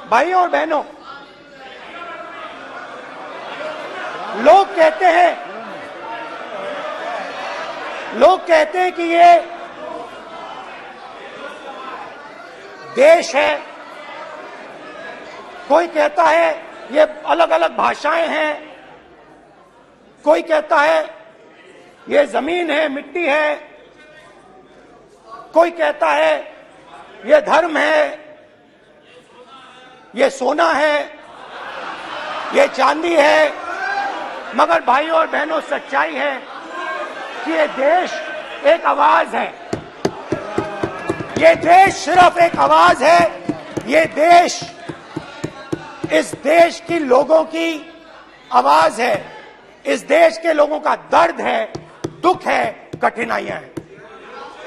भाइयों और बहनों, लोग कहते हैं कि ये देश है, कोई कहता है ये अलग अलग भाषाएं हैं, कोई कहता है ये जमीन है, मिट्टी है, कोई कहता है ये धर्म है, ये सोना है, ये चांदी है। मगर भाइयों और बहनों, सच्चाई है कि ये देश एक आवाज है। ये देश सिर्फ एक आवाज है। ये देश इस देश की लोगों की आवाज है। इस देश के लोगों का दर्द है, दुख है, कठिनाइयां हैं।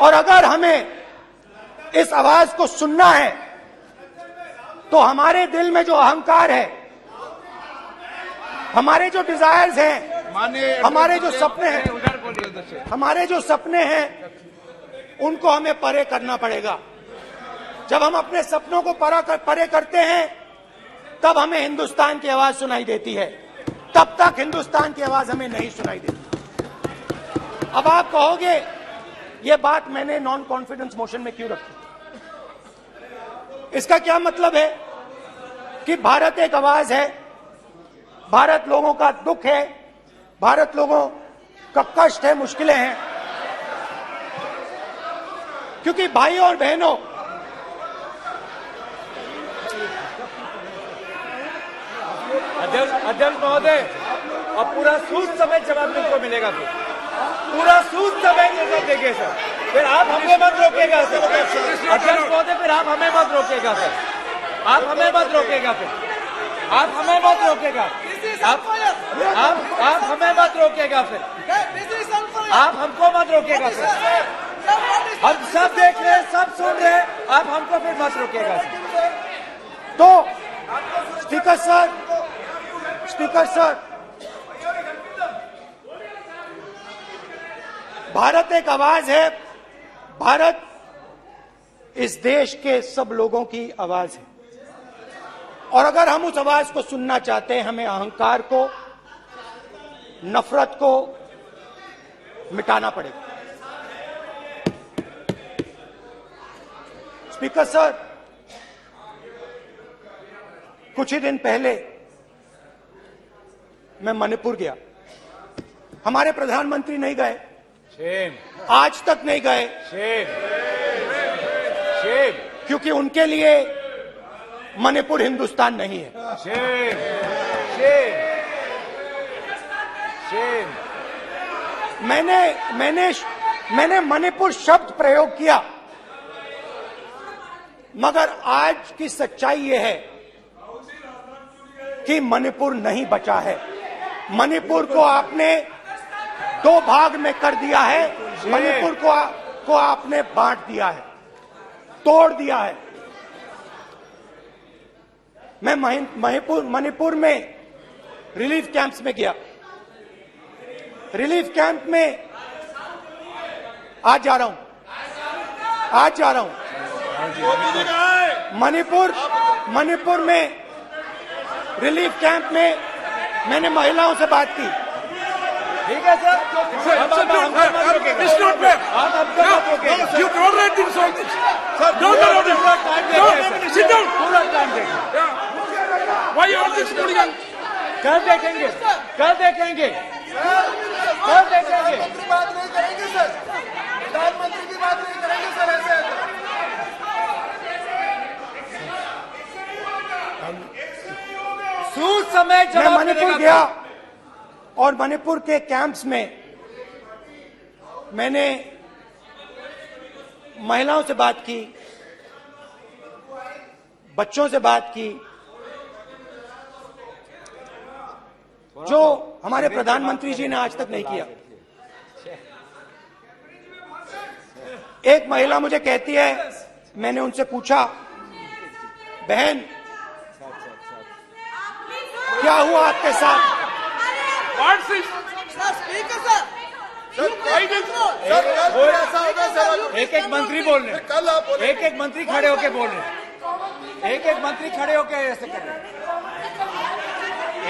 और अगर हमें इस आवाज को सुनना है तो हमारे दिल में जो अहंकार है, हमारे जो डिजायर्स हैं, हमारे जो सपने हैं, उनको हमें परे करना पड़ेगा। जब हम अपने सपनों को परे करते हैं तब हमें हिंदुस्तान की आवाज सुनाई देती है, तब तक हिंदुस्तान की आवाज हमें नहीं सुनाई देती। अब आप कहोगे ये बात मैंने नॉन कॉन्फिडेंस मोशन में क्यों रखी? इसका क्या मतलब है कि भारत एक आवाज है, भारत लोगों का दुख है, भारत लोगों का कष्ट है, मुश्किलें हैं। क्योंकि भाइयों और बहनों, अध्यक्ष महोदय, अब पूरा सूद समेत जवाब तुमको मिलेगा। फिर पूरा सूद समेत जवाब देंगे सर। फिर आप हमें मत रोकेगा सर। अध्यक्ष महोदय, फिर आप हमें मत रोकेगा सर। आप हमें मत रोकेगा। फिर आप हमें मत रोकेगा। आप हमें मत रोकेगा। फिर आप हमको मत रोकेगा सर। हम सब देख रहे हैं, सब सुन रहे हैं, आप हमको फिर मत रोकेगा सर। तो स्पीकर सर, भारत एक आवाज है। भारत इस देश के सब लोगों की आवाज है। और अगर हम उस आवाज को सुनना चाहते हैं, हमें अहंकार को, नफरत को मिटाना पड़ेगा। स्पीकर सर, कुछ ही दिन पहले मैं मणिपुर गया। हमारे प्रधानमंत्री नहीं गए, आज तक नहीं गए, क्योंकि उनके लिए मणिपुर हिंदुस्तान नहीं है। मैंने मणिपुर शब्द प्रयोग किया, मगर आज की सच्चाई यह है कि मणिपुर नहीं बचा है। मणिपुर को आपने दो भाग में कर दिया है। मणिपुर को आपने बांट दिया है, तोड़ दिया है। मैं मणिपुर में रिलीफ कैंप्स में गया। रिलीफ कैंप में आज जा रहा हूं। मणिपुर में रिलीफ कैंप में मैंने महिलाओं से बात की। ठीक है सर, कल देखेंगे। प्रधानमंत्री की बात नहीं करेंगे सर। प्रधानमंत्री की बात नहीं करेंगे सर। ऐसे सूद समय मैं मणिपुर गया और मणिपुर के कैंप्स में मैंने महिलाओं से बात की, बच्चों से बात की, जो हमारे प्रधानमंत्री जी ने आज तक नहीं किया। एक महिला मुझे कहती है, मैंने उनसे पूछा, बहन क्या हुआ आपके साथ? एक मंत्री बोल रहे हैं, एक मंत्री खड़े होके बोल रहे हैं। एक एक मंत्री खड़े होके ऐसे कर रहे हैं।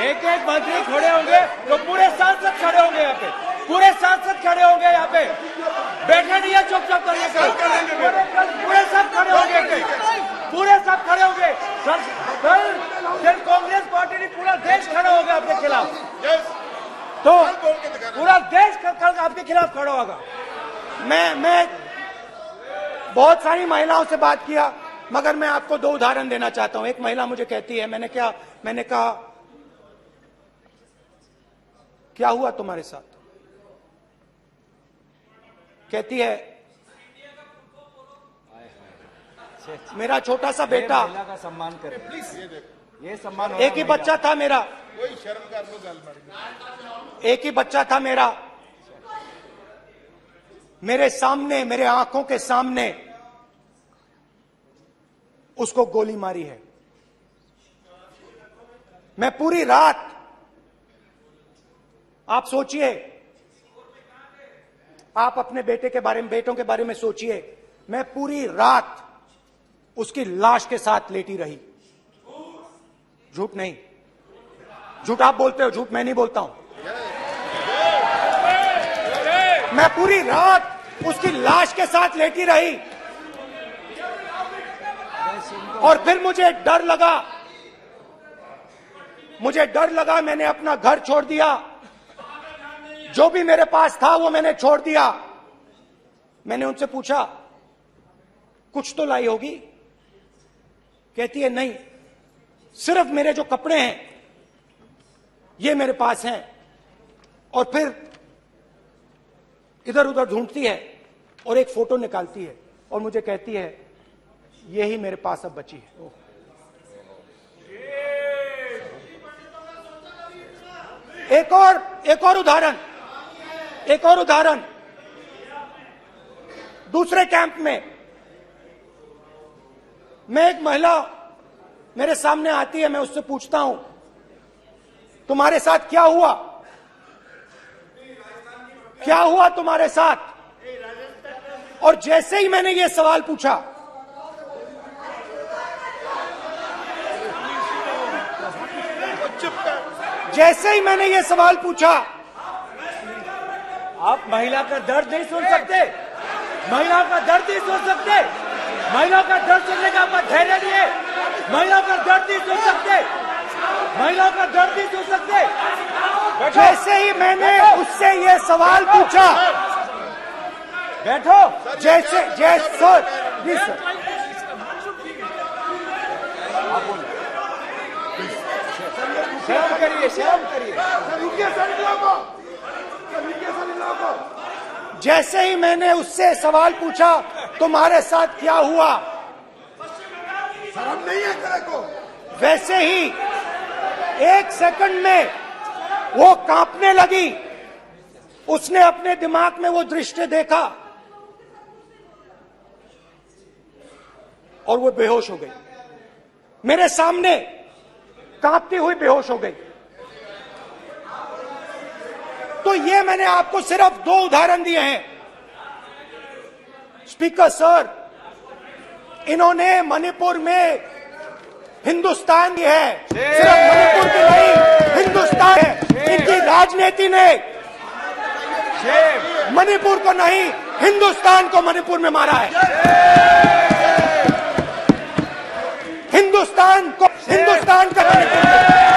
एक एक मंत्री खड़े होंगे तो पूरे सांसद खड़े होंगे यहाँ पे, पूरे सांसद खड़े होंगे यहाँ पे। बैठे नहीं है चुपचाप करिए, पूरे सब खड़े होंगे, पूरे सब खड़े होंगे। कल कांग्रेस पार्टी ने पूरा देश खड़ा होगा आपके खिलाफ, तो पूरा देश कल आपके खिलाफ खड़ा होगा। मैं बहुत सारी महिलाओं से बात किया, मगर मैं आपको दो उदाहरण देना चाहता हूं। एक महिला मुझे कहती है, मैंने कहा क्या हुआ तुम्हारे साथ? कहती है मेरा छोटा सा बेटा, महिला का सम्मान करें प्लीज, ये सम्मान। एक ही बच्चा था मेरा, कोई शर्म कर लो गल मारी। एक ही बच्चा था मेरा, मेरे सामने, मेरे आंखों के सामने उसको गोली मारी है। मैं पूरी रात, आप सोचिए, आप अपने बेटे के बारे में, बेटों के बारे में सोचिए, मैं पूरी रात उसकी लाश के साथ लेटी रही। झूठ नहीं, झूठ आप बोलते हो, झूठ मैं नहीं बोलता हूं। मैं पूरी रात उसकी लाश के साथ लेटी रही और फिर मुझे डर लगा, मैंने अपना घर छोड़ दिया, जो भी मेरे पास था वो मैंने छोड़ दिया। मैंने उनसे पूछा कुछ तो लाई होगी? कहती है नहीं, सिर्फ मेरे जो कपड़े हैं ये मेरे पास हैं। और फिर इधर उधर ढूंढती है और एक फोटो निकालती है और मुझे कहती है यही मेरे पास अब बची है। एक और उदाहरण, दूसरे कैंप में मैं, एक महिला मेरे सामने आती है, मैं उससे पूछता हूं तुम्हारे साथ क्या हुआ? क्या हुआ तुम्हारे साथ? और जैसे ही मैंने ये सवाल पूछा, जैसे ही मैंने ये सवाल पूछा, आप महिला का दर्द नहीं सुन सकते, महिला का दर्द नहीं सुन सकते, महिला का दर्द सुनने का आपका धैर्य नहीं है, महिला का दर्द नहीं सुन सकते, महिला का दर्द नहीं सुन सकते। जैसे ही मैंने उससे ये सवाल पूछा, बैठो, जैसे सर, जी सर, आप बोलिए, शर्म करिए, शर्म करिए। जैसे ही मैंने उससे सवाल पूछा तुम्हारे साथ क्या हुआ, शर्म नहीं है तेरे को? वैसे ही एक सेकंड में वो कांपने लगी। उसने अपने दिमाग में वो दृश्य देखा और वो बेहोश हो गई। मेरे सामने कांपती हुई बेहोश हो गई। तो ये मैंने आपको सिर्फ दो उदाहरण दिए हैं। स्पीकर सर, इन्होंने मणिपुर में हिंदुस्तान की है, सिर्फ मणिपुर की नहीं, हिंदुस्तान है। इनकी राजनीति ने मणिपुर को नहीं, हिंदुस्तान को मणिपुर में मारा है। हिंदुस्तान का मणिपुर में।